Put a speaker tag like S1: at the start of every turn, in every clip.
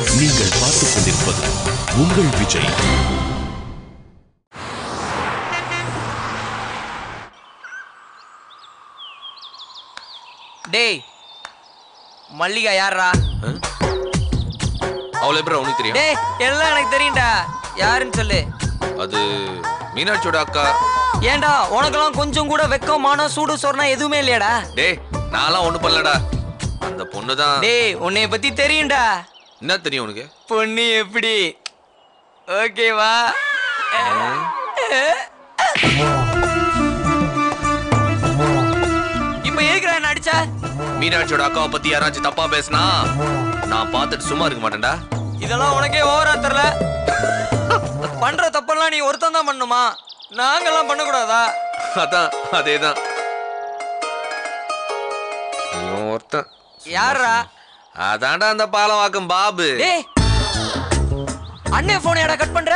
S1: நீங்கள் பார்த்துக் கொண்டிருப்பது உங்கள் விஜய்.
S2: டேய் மல்லிகா யாரா?
S3: அவளை எப்படி உனக்கு தெரியும்?
S2: டேய் எல்லாம் எனக்கு தெரியும்டா. யாருன்னு சொல்லு.
S3: அது மீனாட்சியோட அக்கா.
S2: ஏன்டா உனக்கெல்லாம் கொஞ்சம் கூட வெக்கம் மானம் சூடு சொரணா எதுவுமே இல்லையாடா?
S3: டேய் நான்லாம் ஒண்ணும் பண்ணலடா. அந்த பொண்ணுதான்.
S2: டேய் உன்னைய பத்தி தெரியும்டா.
S3: என்ன தெரியும் உனக்கு?
S2: பொண்ணு எப்படி ஓகேவா? இப்ப எதுக்குடா என்ன அடிச்ச?
S3: மீனாட்சியோட அக்காவை பத்தி யாராச்சும் தப்பா பேசினா நான் பார்த்துட்டு சும்மா இருக்க மாட்டேன்டா.
S2: இதெல்லாம் உனக்கே ஓவரா தெரியல. பண்ற தப்பெல்லாம் நீ ஒருத்தன் தான் பண்ணுமா? நாங்கெல்லாம் பண்ணக்கூடாதா?
S3: அதான் அதேதான். ஒருத்தன்
S2: யாரா?
S3: அதான்டா அந்த பாலவாக்கம் பாபு.
S2: டேய் அண்ணே போன் ஏடா கட் பண்ற?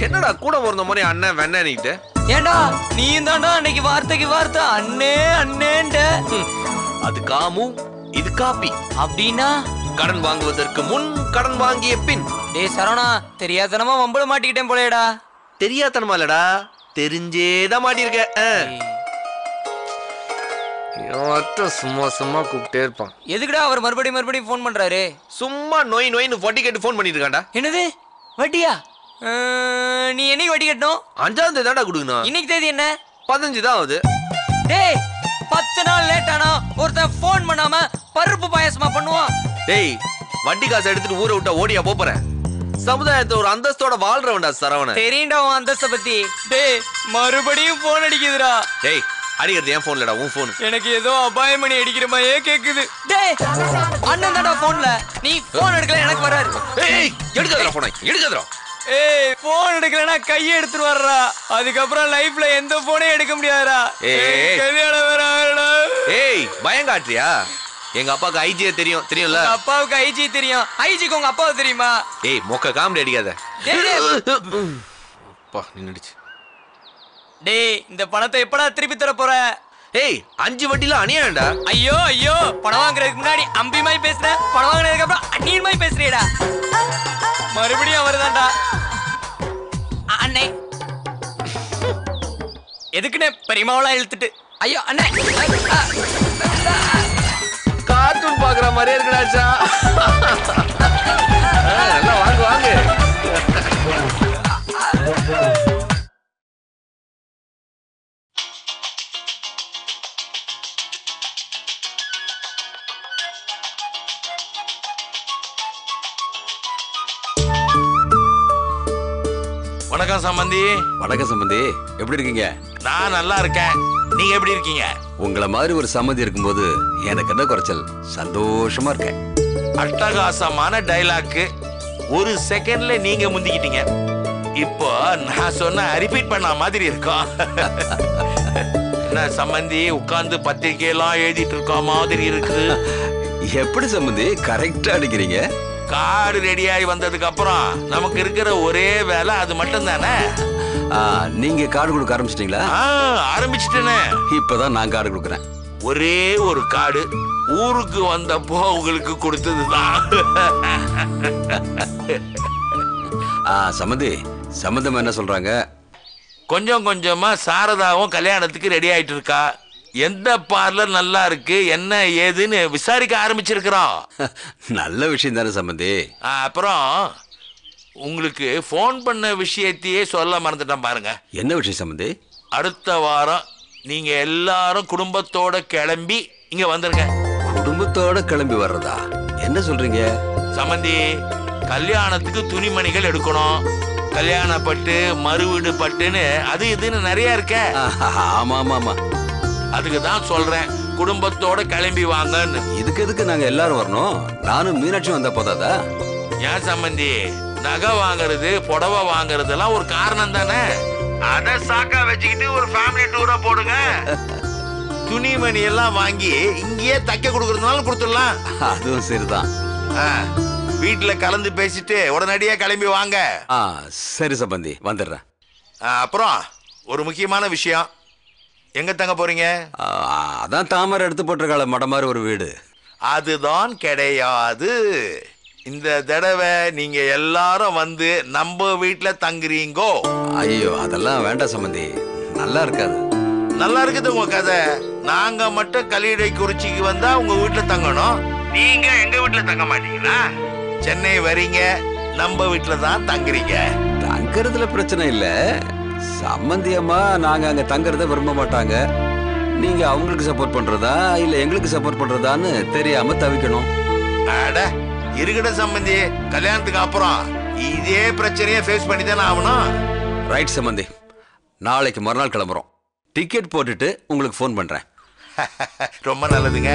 S3: என்னடா கூட பிறந்த மாதிரி அண்ணன் வெண்ணனிட்டு?
S2: ஏண்டா நீ தான்டா அன்னைக்கு வார்த்தைக்கு வார்த்தை அண்ணே அண்ணேண்ட.
S3: அது காமு இது காப்பி.
S2: அப்படின்னா
S3: கடன் வாங்குவதற்கு முன் கடன் வாங்கிய பின்.
S2: டேய் சரவணா தெரியாதனமா வம்பள மாட்டிக்கிட்டேன் போலேடா.
S3: தெரியாதனமா இல்லடா, தெரிஞ்சேதான் மாட்டிருக்க. சும்மா சும்மா கூப்பிட்டே இருப்பான்.
S2: எதுக்குடா அவர் மறுபடியும் போன் பண்றாரு?
S3: சும்மா நோய் நோய்னு வட்டி கட்டு போன் பண்ணிட்டு இருக்காண்டா.
S2: என்னது வட்டியா? நீ என்னைக்கு வட்டி கட்டணும்? 5ஆம்
S3: தேதி தான்டா கொடுக்கணும்.
S2: இன்னைக்கு தேதி என்ன?
S3: 15 தான் ஆகுது.
S2: டேய் 10 நாள் லேட் ஆனா ஒருத்தன் போன் பண்ணாம பருப்பு பாயசமா பண்ணுவான்.
S3: டேய் வட்டி காசு எடுத்துட்டு ஊரை விட்டா ஓடியா போற? சமுதாயத்தை ஒரு அந்தஸ்தோட வாழ்றவன்டா சரவண.
S2: தெரியும்டா உன் அந்தஸ்த பத்தி. டேய் மறுபடியும் போன் அடிக்குதுடா.
S3: டேய் அடிக்கிறது என் போன்லடா, உன் போன்.
S2: எனக்கு ஏதோ அபாயம் பண்ணி அடிக்கிற மாதிரியே கேக்குது. டேய் அண்ணன் தான்டா போன்ல. நீ போன் எடுக்கல எனக்கு வராரு.
S3: ஏய் எடுக்காதடா போனை, எடுக்காதடா.
S2: ஏய் போன் எடுக்கலனா கையை எடுத்துட்டு வர்றா. அதுக்கப்புறம் லைஃப்ல எந்த போனே எடுக்க முடியாதுடா. கல்யாணம் வேற ஆகலடா.
S3: ஏய் பயம் காட்டுறியா? எங்க அப்பாவுக்கு ஐஜியே தெரியும்ல?
S2: அப்பாவுக்கு ஐஜி தெரியும். ஐஜிக்கு உங்க அப்பாவுக்கு தெரியுமா?
S3: ஏய் மொக்க காமெடி அடிக்காத. அப்பா நின்னுடுச்சு.
S2: டேய் இந்த பணத்தை எப்படா திருப்பி தர போற?
S3: ஏய் 5 வட்டில அணியாண்டா.
S2: ஐயோ ஐயோ பணம் வாங்குறதுக்கு முன்னாடி அம்பி மாதிரி பேசுற, பணம் வாங்குறதுக்கு அப்புறம் அண்ணீர் மாதிரி பேசுறீடா. மறுபடியும் அவர்தான்டா. அண்ணே எதுக்குன்னு பெரியமாவெல்லாம் இழுத்துட்டு. ஐயோ அண்ணே
S3: கார்ட்டூன் பாக்குற மாதிரியே இருக்குடாச்சா. நல்லா வாங்கு வாங்கு.
S4: வணக்கம் சம்பந்தி.
S5: வணக்கம் சம்பந்தி, எப்படி இருக்கீங்க?
S4: நான் நல்லா இருக்கேன், நீங்க எப்படி இருக்கீங்க?
S5: உங்களை மாதிரி ஒரு சம்பந்தி இருக்கும்போது எனக்கு என்ன குறைச்சல், சந்தோஷமா இருக்கேன்.
S4: அட்டகாசமான டைலாக், ஒரு செகண்ட்ல நீங்க முந்திக்கிட்டீங்க. இப்போ நான் சொன்ன ரிப்பீட் பண்ண மாதிரி இருக்கும். என்ன சம்பந்தி உட்கார்ந்து பத்திரிகையெல்லாம் எழுதிட்டு இருக்க மாதிரி இருக்கு.
S5: எப்படி சம்பந்தி கரெக்டா அடிக்கிறீங்க?
S4: கார்டு ரெடியாகி வந்ததுக்கு அப்புறம் நமக்கு இருக்கிற ஒரே வேலை அது மட்டும் தானே.
S5: நீங்க கார்டு கொடுக்க ஆரம்பிச்சிட்டீங்களா?
S4: ஆரம்பிச்சிட்டேனே.
S5: இப்பதான் நான் கார்டு கொடுக்குறேன்.
S4: ஒரே ஒரு கார்டு ஊருக்கு வந்தப்போ உங்களுக்கு கொடுத்ததுதான்.
S5: சம்பந்தி சம்பந்தம் என்ன சொல்றாங்க?
S4: கொஞ்சம் கொஞ்சமா சாரதாவும் கல்யாணத்துக்கு ரெடி ஆயிட்டு இருக்கா. எந்த பார்லர் நல்லா இருக்கு என்ன ஏதுன்னு விசாரிக்க ஆரம்பிச்சிருக்கிறோம்.
S5: நல்ல விஷயம் தானே சம்பந்தி.
S4: அப்புறம் உங்களுக்கு போன் பண்ண விஷயத்தையே சொல்ல மறந்துட்டேன் பாருங்க.
S5: என்ன விஷயம் சம்பந்தி?
S4: அடுத்த வாரம் நீங்க எல்லாரும் குடும்பத்தோட கிளம்பி இங்க வந்துருங்க.
S5: குடும்பத்தோட கிளம்பி வர்றதா? என்ன சொல்றீங்க
S4: சம்பந்தி? கல்யாணத்துக்கு துணிமணிகள் எடுக்கணும், கல்யாண பட்டு மறுவீடு பட்டுன்னு அது இதுன்னு நிறைய இருக்க.
S5: ஆமா ஆமா ஆமா,
S4: அதுக்கு தான் சொல்றேன் குடும்பத்தோட கிளம்பி வாங்கன்னு.
S5: இதுக்கு எதுக்கு நாங்க எல்லாரும் வரணும்? நானும் மீனாட்சி வந்த போதாதா?
S4: ஏன் சம்பந்தி, நகை வாங்குறது புடவை வாங்குறதெல்லாம் ஒரு காரணம் தானே. அத சாக்கா வச்சுக்கிட்டு ஒரு ஃபேமிலி டூரா போடுங்க. துணிமணி எல்லாம் வாங்கி இங்கேயே தைக்க கொடுக்கறதுனால கொடுத்துடலாம்.
S5: அதுவும் சரிதான்.
S4: வீட்டுல கலந்து பேசிட்டு உடனடியா கிளம்பி வாங்க.
S5: சரி சம்பந்தி, வந்துடுறேன்.
S4: அப்புறம் ஒரு முக்கியமான விஷயம், எங்க தங்க போறீங்க?
S5: அதான் தாமரை எடுத்து போட்டிருக்காள மட மாதிரி ஒரு வீடு.
S4: அதுதான் கிடையாது. இந்த தடவை நீங்க எல்லாரும் வந்து நம்ம வீட்டுல தங்குறீங்கோ.
S5: ஐயோ அதெல்லாம் வேண்டாம் சம்பந்தி, நல்லா இருக்காது.
S4: நல்லா இருக்குது உங்க கதை. நாங்க மட்டும் கலியடை குறிச்சிக்கு வந்தா உங்க வீட்டுல தங்கணும், நீங்க எங்க வீட்டுல தங்க மாட்டீங்களா? சென்னை வரீங்க, நம்ம வீட்டுல தான் தங்குறீங்க.
S5: தங்குறதுல பிரச்சனை இல்ல சம்பந்தி அம்மா, நாங்க அங்க தங்குறத விரும்ப மாட்டாங்க. நீங்க அவங்களுக்கு சப்போர்ட் பண்றதா இல்ல எங்களுக்கு சப்போர்ட் பண்றதான்னு தெரியாம தவிக்கணும்.
S4: அட இருக்கட சம்பந்தி, கல்யாணத்துக்கு அப்புறம் இதே பிரச்சனையை ஃபேஸ் பண்ணி தானே ஆகணும்.
S5: ரைட் சம்பந்தி, நாளைக்கு மறுநாள் கிளம்புறோம். டிக்கெட் போட்டுட்டு உங்களுக்கு ஃபோன் பண்றேன்.
S4: ரொம்ப நல்லதுங்க.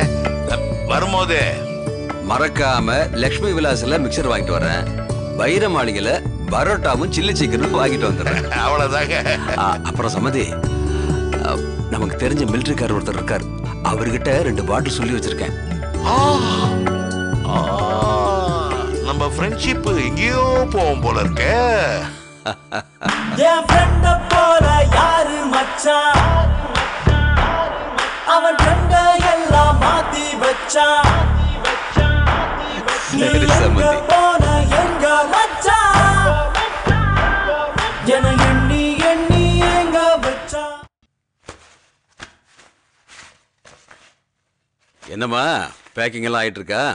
S4: வரும்போது
S5: மறக்காம லக்ஷ்மி விலாஸ்ல மிக்சர் வாங்கிட்டு வரேன். வைர மாளிகையில பரோட்டாவும் சில்லி சிக்கனும் வாங்கிட்டு வந்துடுறேன்.
S4: அவ்வளவுதாங்க.
S5: அப்புறம் சம்மதி, நமக்கு தெரிஞ்ச மிலிட்டரிக்காரர் ஒருத்தர் இருக்கார், அவர்கிட்ட 2 பாட்டில் சொல்லி வச்சிருக்கேன்.
S4: நம்ம ஃப்ரெண்ட்ஷிப் எங்கேயோ போவோம் போல இருக்க.
S6: என் ஃப்ரெண்ட போல யாரு மச்சான், அவன் ஃப்ரெண்ட எல்லாம் மாத்தி வச்சான். நீ எங்க போன எங்க மச்சான், என எண்ணி எண்ணி எங்க வச்சான்.
S5: என்னம்மா பேக்கிங் எல்லாம் ஆயிட்டு இருக்கா?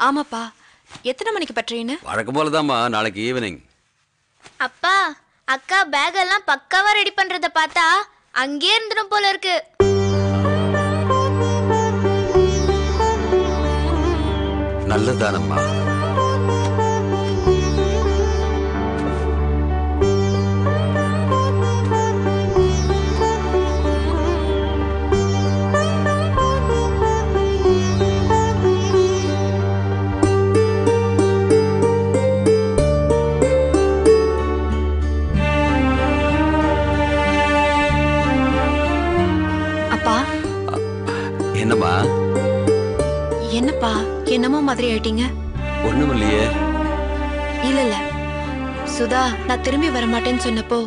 S7: ஆமாப்பா. எத்தனை மணிக்கு பட்றீன்னு?
S5: வழக்கம் போலதாம்மா, நாளைக்கு ஈவினிங்.
S8: அப்பா, அக்கா பேக் எல்லாம் பக்காவா ரெடி பண்றத பார்த்தா அங்கேயே இருந்துடும் போல இருக்கு.
S5: நல்லதானம்மா. என்னம்மா?
S7: என்னப்பா என்னமோ மாதிரி ஆயிட்டீங்க?
S5: ஒண்ணும் இல்லையே.
S7: இல்ல இல்ல சுதா, நான் திரும்பி வர மாட்டேன்னு சொன்னப்போ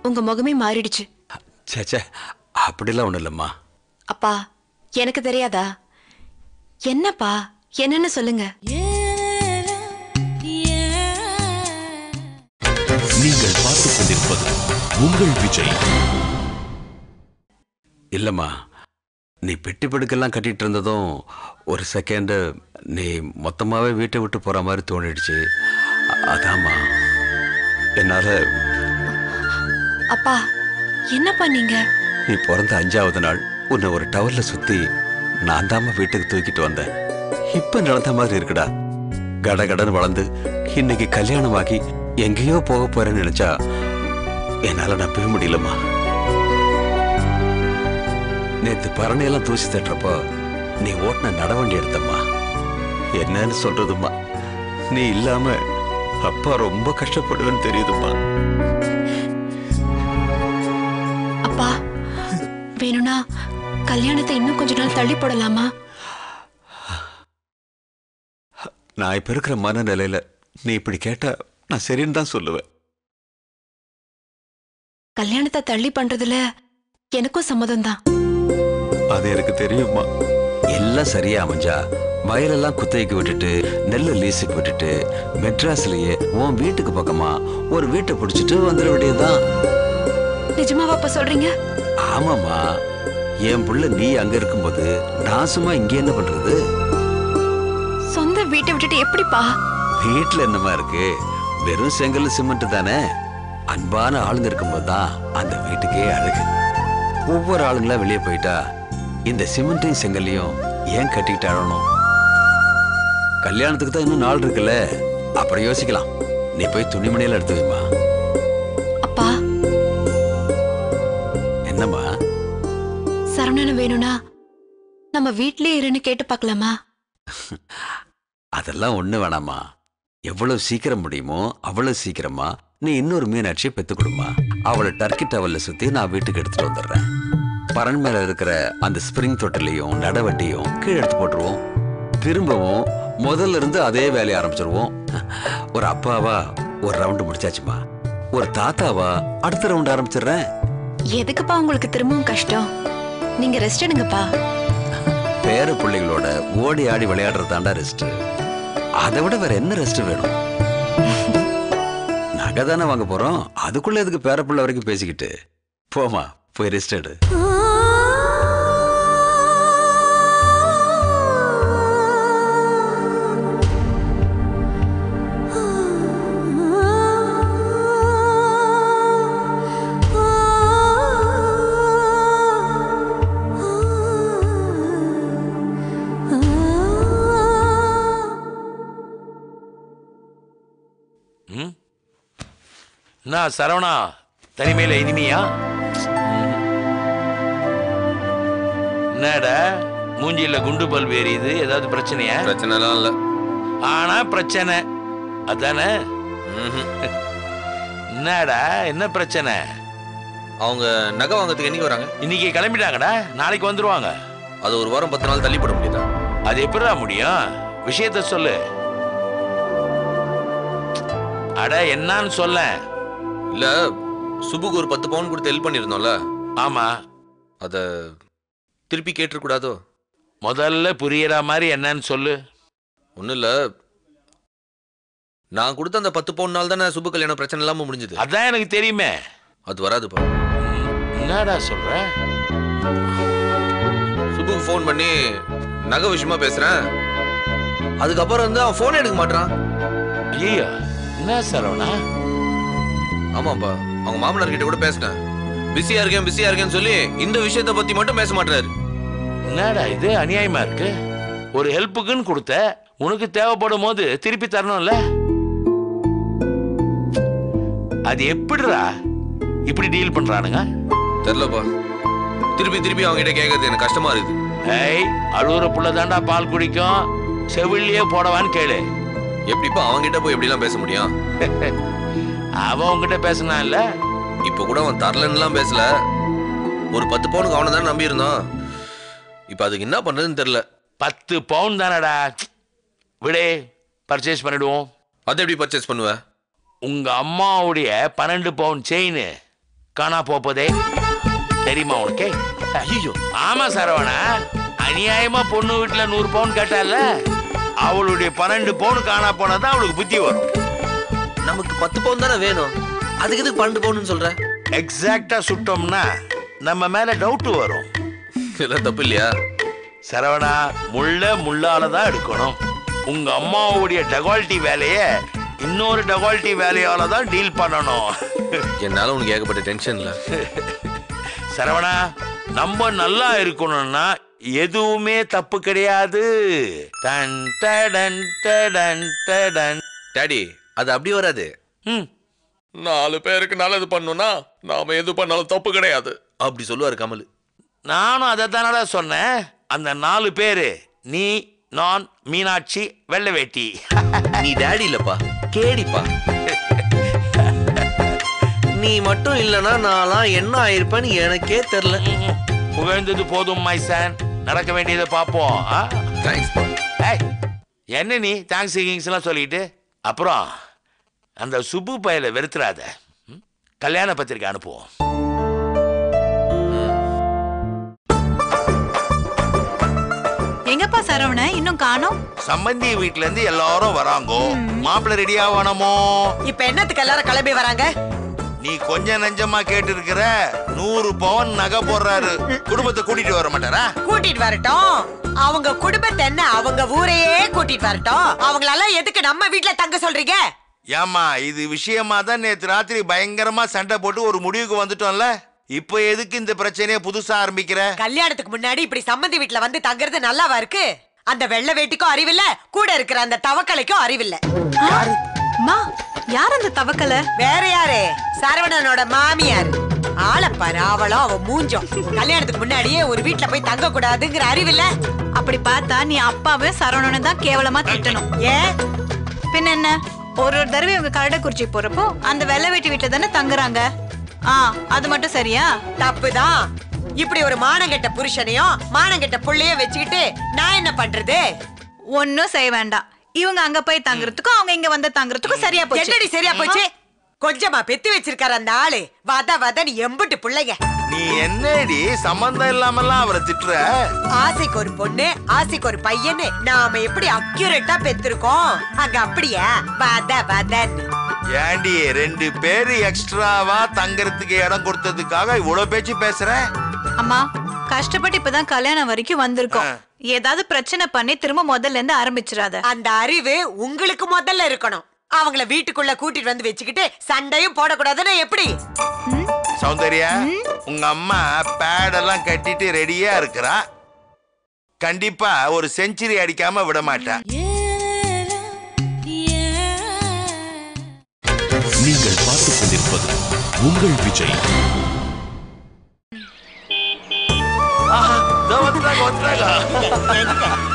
S7: உங்க முகமே மாறிடுச்சு.
S5: சேச்சே, அப்படிலாம் ஒண்ணும் இல்லம்மா.
S7: அப்பா எனக்கு தெரியாதா? என்னப்பா என்னன்னு சொல்லுங்க.
S1: நீங்கள் பார்த்துக் கொண்டிருப்பது உங்கள் விஜய்.
S5: இல்லம்மா, நீ பெட்டி படுக்கெல்லாம் கட்டிட்டு இருந்ததும் ஒரு செகண்ட் நீ மொத்தமாவே வீட்டை விட்டு போற மாதிரி தோணிடுச்சு. அதாம்மா என்னால.
S7: அப்பா என்னப்பா நீங்க?
S5: நீ பிறந்த 5வது நாள் உன்னை ஒரு டவர்ல சுத்தி நான் தாம்மா வீட்டுக்கு தூக்கிட்டு வந்தேன். இப்ப நடந்த மாதிரி இருக்குடா. கடகடன்னு வளர்ந்து இன்னைக்கு கல்யாணமாகி எங்கேயோ போக போறேன்னு நினைச்சா என்னால நம்பவே முடியலம்மா. நேத்து பரணையெல்லாம் தூசி தட்டுறப்போ நீ ஓட்டின நடவண்டி எடுத்தம்மா. என்னன்னு சொல்றதும்மா, நீ இல்லாம அப்பா ரொம்ப கஷ்டப்படுவேன்னு தெரியுதும்மா.
S7: அப்பா வேணும்னா கல்யாணத்தை இன்னும் கொஞ்ச நாள் தள்ளி போடலாமா?
S5: நான் இப்ப இருக்கிற மனநிலையில நீ இப்படி கேட்டா நான் சரின்னு தான் சொல்லுவேன்.
S7: கல்யாணத்தை தள்ளி பண்றதுல எனக்கும் சம்மதம் தான்.
S5: அது எனக்கு தெரியுமா. எல்லாம் சரியா அமைஞ்சா வயலெல்லாம் குத்தகைக்கு விட்டுட்டு நெல்லை லீஸுக்கு விட்டுட்டு மெட்ராஸ்லயே உன் வீட்டுக்கு பக்கமா ஒரு வீட்டை பிடிச்சிட்டு வந்துட வேண்டியதுதான்.
S7: நிஜமாவாப்பா சொல்றீங்க?
S5: ஆமாமா, என் புள்ள நீ அங்க இருக்கும்போது நான் சும்மா இங்க என்ன பண்றது?
S7: சொந்த வீட்டை விட்டுட்டு எப்படிப்பா?
S5: வீட்டுல என்னமா இருக்கு, வெறும் செங்கல் சிமெண்ட் தானே. அன்பான ஆளுங்க இருக்கும்போது தான் அந்த வீட்டுக்கே அழகு. ஒவ்வொரு ஆளுங்களா வெளியே போயிட்டா இந்த சிமெண்டையும் செங்கல்லையும் ஏன் கட்டிக்கிட்டு அழணும்? கல்யாணத்துக்கு தான் இன்னும் நாள் இருக்குல்ல, அப்புறம் யோசிக்கலாம். நீ போய் துணிமணியெல்லாம் எடுத்து வைமா.
S7: அப்பா
S5: என்னம்மா?
S7: சரவணன் வேணும்னா நம்ம வீட்லயே இருன்னு கேட்டு பார்க்கலாமா?
S5: அதெல்லாம் ஒண்ணு வேணாமா. எவ்வளவு சீக்கிரம் முடியுமோ அவ்வளவு சீக்கிரமா நீ இன்னொரு மீனாட்சியை பெத்து கொடுமா. அவளை டர்க்கி டவல்ல சுத்தி நான் வீட்டுக்கு எடுத்துட்டு வந்துடுறேன். பரண் மேல இருக்கிற அந்த ஸ்பிரிங் தொட்டிலையும் நடவட்டியும் கீழே எடுத்து போட்டுருவோம். திரும்பவும் முதல்ல இருந்து அதே வேலையை ஆரம்பிச்சிருவோம். ஒரு அப்பாவா ஒரு ரவுண்டு முடிச்சாச்சுமா, ஒரு தாத்தாவா அடுத்த ரவுண்ட் ஆரம்பிச்சிடுறேன்.
S7: எதுக்குப்பா உங்களுக்கு திரும்பவும் கஷ்டம்? நீங்க ரெஸ்ட் எடுங்கப்பா.
S5: பேர பிள்ளைகளோட ஓடி ஆடி விளையாடுறதாண்டா ரெஸ்ட். அதை விட வேற என்ன ரெஸ்ட் வேணும்? நகை தானே வாங்க போறோம், அதுக்குள்ள எதுக்கு பேரப்புள்ள வரைக்கும் பேசிக்கிட்டு? போமா, போய் ரெஸ்ட் எடு.
S4: நான் சரவணா தனிமையில இனிமையா? என்னடா மூஞ்சில குண்டு பல்பு எரியுது, ஏதாவது பிரச்சனையா?
S3: பிரச்சனை எல்லாம் இல்ல.
S4: ஆனா பிரச்சனை அதானே? என்னடா என்ன பிரச்சனை?
S3: அவங்க நகை வாங்கறதுக்கு என்னைக்கு வராங்க?
S4: இன்னைக்கு கிளம்பிட்டாங்கடா, நாளைக்கு வந்துருவாங்க.
S3: அது ஒரு வாரம் 10 நாள் தள்ளி போட முடியுதா?
S4: அது எப்படிடா முடியும்? விஷயத்த சொல்லு. அட என்னன்னு சொல்ல.
S3: இல்ல சுபுக்கு ஒரு 10 பவுன் கொடுத்து ஹெல்ப் பண்ணிருந்தோம்ல.
S4: ஆமா,
S3: அத திருப்பி கேட்டுற கூடாதோ?
S4: முதல்ல புரியற மாதிரி என்னன்னு சொல்லு.
S3: ஒன்றும் இல்லை, நான் கொடுத்த அந்த 10 பவுன் நாள் தானே சுபு கல்யாணம் பிரச்சனை இல்லாமல் முடிஞ்சது.
S4: அதான் எனக்கு தெரியுமே.
S3: அது வராதுப்பா.
S4: என்னடா சொல்ற?
S3: சுபுக்கு ஃபோன் பண்ணி நகை விஷயமா பேசுறேன், அதுக்கப்புறம் வந்து அவன் ஃபோன் எடுக்க மாட்டான்.
S4: ஐயோ, என்ன சரவணா?
S3: ஆமாப்பா, அவங்க மாமனார் கிட்ட கூட பேசினேன். பிஸியா இருக்கேன்னு சொல்லி இந்த விஷயத்தை பத்தி மட்டும் பேச மாட்டாரு.
S4: என்னடா இது அநியாயமா இருக்கு? ஒரு ஹெல்ப்புக்குன்னு கொடுத்த, உனக்கு தேவைப்படும் போது திருப்பி தரணும்ல. அது எப்படிடா இப்படி டீல் பண்றானுங்க?
S3: தெரியலப்பா, திருப்பி அவங்க கிட்ட கேட்கறது எனக்கு கஷ்டமா இருக்கு.
S4: ஏய், அழுகுற புள்ள தாண்டா பால் குடிக்கும், செவிலியே போடவான்னு கேளு.
S3: எப்படிப்பா அவங்க கிட்ட போய் எப்படிலாம் பேச முடியும்?
S4: அவன் உங்ககிட்ட பேசினா இல்ல,
S3: இப்ப கூட அவன் தரலன்னுலாம் பேசல. ஒரு 10 பவுனுக்கு அவனை தான் நம்பி இருந்தோம். இப்ப அதுக்கு என்ன பண்றதுன்னு தெரியல.
S4: 10 பவுன் தானடா, விடே பர்ச்சேஸ் பண்ணிடுவோம்.
S3: அதை எப்படி பர்ச்சேஸ் பண்ணுவ?
S4: உங்க அம்மாவுடைய 12 பவுன் செயின் காணா போதே, தெரியுமா உனக்கு?
S3: ஐயோ,
S4: ஆமா சரவணா, அநியாயமா பொண்ணு வீட்டுல 100 பவுன் கேட்டால, அவளுடைய 12 பவுன் காணா போனதான் அவளுக்கு புத்தி வரும்.
S3: நமக்கு 10 பவுன் தானே வேணும், அதுக்கு எதுக்கு 12 பவுன் சொல்ற?
S4: எக்ஸாக்டா சுட்டோம்னா நம்ம மேல டவுட் வரும்.
S3: இதெல்லாம் தப்பு இல்லையா?
S4: சரவணா, முள்ளால தான் எடுக்கணும். உங்க அம்மாவுடைய டெகால்ட்டி வேலைய இன்னொரு டெகால்ட்டி வேலையால தான் டீல் பண்ணணும்.
S3: என்னால உனக்கு ஏகப்பட்ட டென்ஷன்ல.
S4: சரவணா, நம்ம நல்லா இருக்கணும்னா எதுவுமே தப்பு கிடையாது. டன் டடன் டடன் டடன்.
S3: டாடி, அது அப்படி வராது. 4 பேருக்கு நல்லது பண்ணணும்னா நாம எது பண்ணாலும் தப்பு கிடையாது அப்படி சொல்லுவாரு கமல்.
S4: நானும் அதை தானடா சொன்னேன். அந்த 4 பேரு நீ, நான், மீனாட்சி, வெள்ளை வேட்டி.
S3: நீ டாடி இல்லப்பா, கேடிப்பா. நீ மட்டும் இல்லனா நான்லாம் என்ன ஆயிருப்பேன்னு எனக்கே தெரியல.
S4: புகழ்ந்தது போதும் மைசன், நடக்க வேண்டியதை பார்ப்போம்.
S3: தேங்க்ஸ்.
S4: என்ன நீ தேங்க்ஸ் எல்லாம் சொல்லிட்டு அப்புறம் அந்த சுப்பு பயலை வெறுத்துறாத. கல்யாண பத்திரிக்கை அனுப்புவோம்.
S9: எங்கப்பா சரவண இன்னும் காணோம்?
S4: சம்பந்தி வீட்ல இருந்து எல்லாரும் வராங்கோ, மாப்பிள்ளை ரெடியா வேணுமோ?
S10: இப்ப என்னத்துக்கு எல்லாரும் கிளம்பி வராங்க?
S4: நீ கொஞ்சம் நெஞ்சமா கேட்டு இருக்கிற 100 பவுன் நகை போடுறாரு, குடும்பத்தை கூட்டிட்டு வர மாட்டாரா?
S10: கூட்டிட்டு வரட்டும். அவங்க குடும்பத்தை என்ன, அவங்க ஊரையே கூட்டிட்டு வரட்டும். அவங்களால எதுக்கு நம்ம வீட்டுல தங்க சொல்றீங்க?
S4: ஏமா, இது விஷயமா தான் நேத்து ராத்திரி பயங்கரமா சண்டை போட்டு ஒரு முடிவுக்கு வந்துட்டோம்ல. இப்ப எதுக்கு இந்த பிரச்சனைய புதுசா ஆரம்பிக்கிற?
S10: கல்யாணத்துக்கு முன்னாடி இப்படி சம்மந்தி வீட்டுல வந்து தங்குறது நல்லாவா இருக்கு? அந்த வெள்ளை வேட்டிக்கும் அறிவில்ல, கூட இருக்கிற அந்த தவக்கலைக்கும் அறிவில்ல.
S9: யார் அந்த தவக்கலை?
S10: வேற யாரு? சரவணனோட மாமியார். ஆளப்பாரு, அவளும் அவ மூஞ்சோம். கல்யாணத்துக்கு முன்னாடியே ஒரு வீட்டுல போய் தங்க கூடாதுங்கிற அறிவில்ல.
S9: அப்படி பார்த்தா நீ அப்பாவே சரவணன் தான் கேவலமா திட்டணும்.
S10: ஏன்
S9: பின்ன என்ன? ஒரு தடவை உங்க கரடக்குறிச்சி போறப்போ அந்த வெள்ளை வேட்டி வீட்டுல தானே தங்குறாங்க. அது மட்டும் சரியா?
S10: தப்புதான். இப்படி ஒரு மானங்கெட்ட புருஷனையும் மானங்கெட்ட புள்ளையும் வச்சுக்கிட்டு நான் என்ன பண்றது?
S9: ஒன்னும் செய்ய வேண்டாம். இவங்க அங்க போய் தங்குறதுக்கும் அவங்க இங்க வந்து தங்குறதுக்கும் சரியா போச்சு.
S10: என்னடி சரியா போச்சு? கொஞ்சமா பெத்து வச்சிருக்காரு அந்த ஆளு. வத வதன்னு எம்புட்டு பிள்ளைங்க.
S4: நீ என்னடி சம்பந்தம் இல்லாமலாம் அவரை திட்டுற?
S10: ஆசைக்கு ஒரு பொண்ணு ஆசைக்கு ஒரு பையன்னு நாம எப்படி அக்யூரேட்டா பெத்திருக்கோம் அங்க அப்படியே வதன்னு.
S4: ஏண்டி 2 பேரு எக்ஸ்ட்ராவா தங்கறதுக்கு இடம் கொடுத்ததுக்காக இவ்வளவு பேச்சு பேசுற?
S9: அம்மா கஷ்டப்பட்டு இப்பதான் கல்யாணம் வரைக்கும் வந்திருக்கோம். ஏதாவது பிரச்சனை பண்ணி திரும்ப முதல்ல இருந்து ஆரம்பிச்சிடாத.
S10: அந்த அறிவு உங்களுக்கு முதல்ல இருக்கணும். அவங்கள வீட்டுக்குள்ள கூட்டிட்டு வந்து வச்சுக்கிட்டு சண்டையும் போடக்கூடாதுன்னா எப்படி?
S4: சௌந்தர்யா, உங்க அம்மா பேடெல்லாம் கட்டிட்டு ரெடியா இருக்கிறா. கண்டிப்பா ஒரு செஞ்சுரி அடிக்காம விட மாட்டா.
S1: நீங்கள் பார்த்துக் கொண்டிருப்பது உங்கள் விஜய்.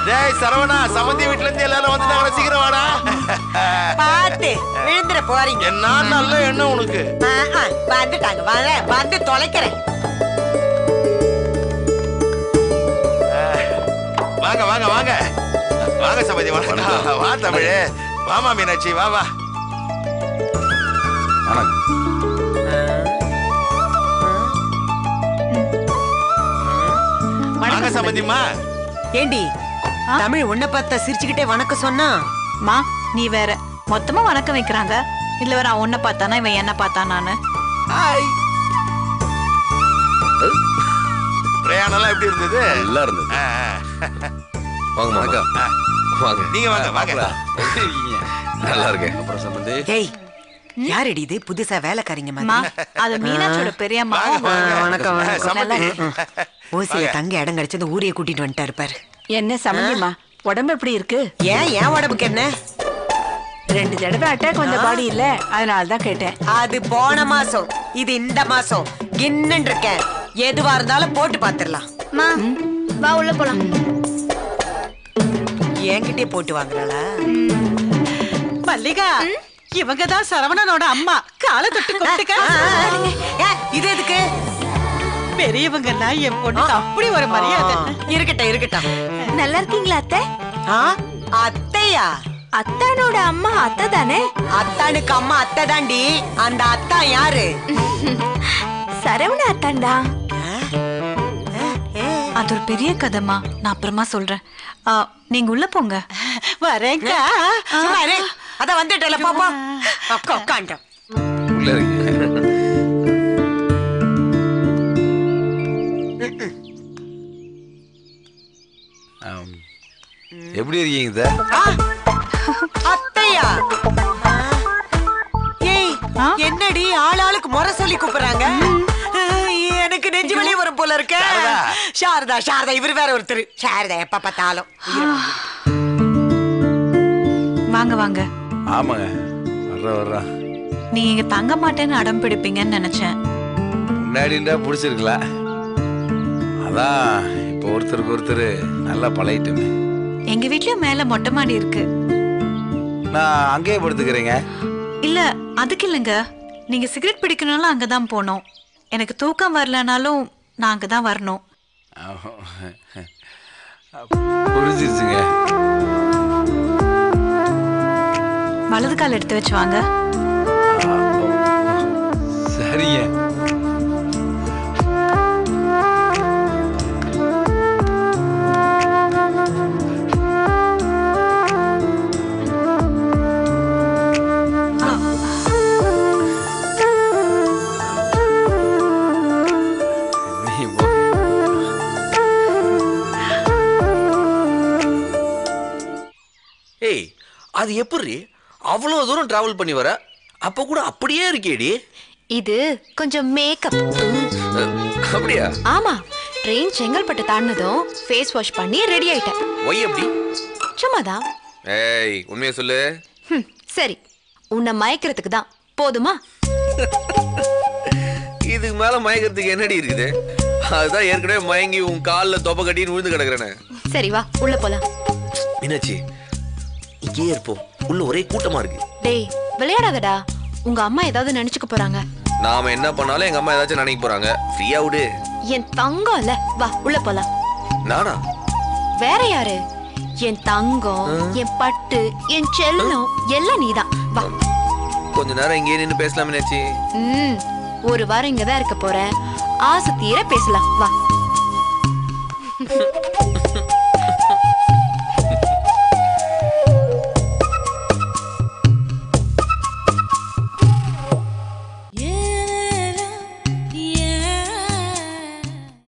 S4: டேய் சரவணா, சம்பந்தி வீட்ல இருந்து எல்லாரும் வந்துட்டாங்க, சீக்கிரம் வாடா.
S10: பாத்து விழுந்துற போறீங்க.
S4: என்ன நல்ல எண்ணம் உனக்கு.
S10: வந்துட்டாங்க, வந்து தொலைக்கிறேன்.
S4: வாங்க வாங்க வாங்க வாங்க சம்பந்தி, வா தமிழ், வாமா மீனாட்சி, வா வா. வாங்க சம்பந்திமா.
S10: ஏண்டி தமிழ் உன்னை பார்த்தா சிரிச்சுக்கிட்டே வணக்கம் சொன்னா?
S9: மா நீ வேற மொத்தமா வணக்கம் வைக்கிறாங்க. இல்ல வேற உன்னை பார்த்தானா இவன் என்ன பார்த்தானான்னு.
S4: பிரயாணம்லாம் எப்படி இருந்தது?
S3: நல்லா இருந்தது. வாங்க வணக்கம். வாங்க
S4: நீங்க வாங்க வாங்க.
S3: நல்லா இருக்கேன். அப்புறம் சம்பந்தி.
S10: ஏய் யாரடி இது புதுசா வேலைக்காரங்க
S9: மா
S10: மாதிரி?
S9: அது மீனாட்சியோட பெரியம்மா.
S10: வணக்கம்
S4: சம்பந்தி.
S10: ஓசியில தங்க இடம் கிடைச்சது ஊரைய கூட்டிட்டு வந்துட்டாரு பாரு.
S11: என்ன சம்பந்திமா, உடம்பு எப்படி இருக்கு?
S10: ஏன் உடம்புக்கு என்ன?
S11: 2 தடவை அட்டாக் வந்த பாடி இல்ல, அதனாலதான் கேட்டேன்.
S10: அது போன மாசம், இது இந்த மாசம். கின்னு இருக்கேன். எதுவா இருந்தாலும் போட்டு பாத்துடலாம்.
S8: வா உள்ள போலாம்.
S10: என்கிட்டே போட்டு வாங்குறாளா?
S11: மல்லிகா, இவங்கதான் சரவணனோட அம்மா. காலை தொட்டு கொட்டுக்க.
S10: இது எதுக்கு?
S11: பெரியவங்கன்னா என் பொண்ணுக்கு அப்படி ஒரு மரியாதை.
S10: இருக்கட்டும் இருக்கட்டும்.
S8: நல்லா இருக்கீங்களா அத்தை?
S10: அத்தையா?
S8: அத்தானோட அம்மா அத்தை தானே?
S10: அத்தானுக்கு அம்மா அத்தை தாண்டி. அந்த அத்தா யாரு?
S8: சரவண அத்தான்டா.
S9: அது ஒரு பெரிய கதைமா, நான் அப்புறமா சொல்றேன். நீங்க உள்ள போங்க.
S11: வரேங்க.
S10: சும்மா இரு. அத வந்துட்டல பாப்பா. உட்காண்டோம்.
S3: உள்ள இருக்கீங்க. எப்படி இருக்கீங்க?
S10: அத்தையா? ஏய் என்னடி ஆளாளுக்கு முறை சொல்லி கூப்பிடுறாங்க? எனக்கு நெஞ்சு வலி வரும் போல இருக்க. சாரதா சாரதா, இவர் வேற ஒருத்தர். சாரதா எப்ப பார்த்தாலும்.
S9: வாங்க வாங்க.
S3: ஆமாங்க, வர்றா.
S9: நீங்க இங்க தங்க மாட்டேன்னு அடம் பிடிப்பீங்கன்னு நினைச்சேன்.
S3: முன்னாடிண்டா பிடிச்சிருக்கல, அதான் இப்போ ஒருத்தருக்கு ஒருத்தர் நல்லா பழகிட்டுமே.
S9: எங்க வீட்லயும் மேல மொட்டை மாடி இருக்கு.
S3: நான் அங்கேயே படுத்துக்கிறேங்க.
S9: இல்ல அதுக்கு இல்லைங்க, நீங்க சிகரெட் பிடிக்கணும்னாலும் அங்கதான் போனோம். எனக்கு தூக்கம் வரலனாலும் நான் அங்கதான் வரணும்.
S3: புரிஞ்சிருச்சுங்க.
S9: வலது கால் எடுத்து வச்சு வாங்க.
S3: சரிங்க.
S12: ஏய், அது எப்படி அவ்வளவு தூரம் டிராவல் பண்ணி வர? அப்ப கூட அப்படியே இருக்கேடி.
S7: இது கொஞ்சம் மேக்கப்.
S12: அப்படியா?
S7: ஆமா, ட்ரெயின் செங்கல்பட்டு தாண்டதும் ஃபேஸ் வாஷ் பண்ணி ரெடி ஆயிட்டேன்.
S12: ஒய் எப்படி?
S7: சும்மாதான்.
S3: ஏய், உண்மையை சொல்லு.
S7: சரி, உன்னை மயக்கிறதுக்கு தான். போதுமா?
S3: இதுக்கு மேல மயக்கிறதுக்கு என்னடி இருக்குது? அதுதான் ஏற்கனவே மயங்கி உன் காலில் தொப்பை கட்டின்னு விழுந்து கிடக்குறேன்னு.
S7: சரி வா உள்ள போலாம்.
S12: மீனாட்சி, இங்கே இருப்போம். உள்ள ஒரே கூட்டமா இருக்கு.
S7: டேய் விளையாடாதடா, உங்க அம்மா ஏதாவது நினைச்சுக்க போறாங்க.
S3: நாம என்ன பண்ணாலும் எங்க அம்மா ஏதாச்சும் நினைக்க போறாங்க. ஃப்ரீயா விடு.
S7: என் தங்கம் இல்ல, வா உள்ள போலாம்.
S3: நானா?
S7: வேற யாரு? என் தங்கம், என் பட்டு, என் செல்லம் எல்லாம் நீதான். வா.
S3: கொஞ்ச நேரம் இங்கே நின்று பேசலாம் மீனாட்சி.
S7: ஒரு வாரம் இங்கதான் இருக்க போறேன். ஆசை தீர பேசலாம் வா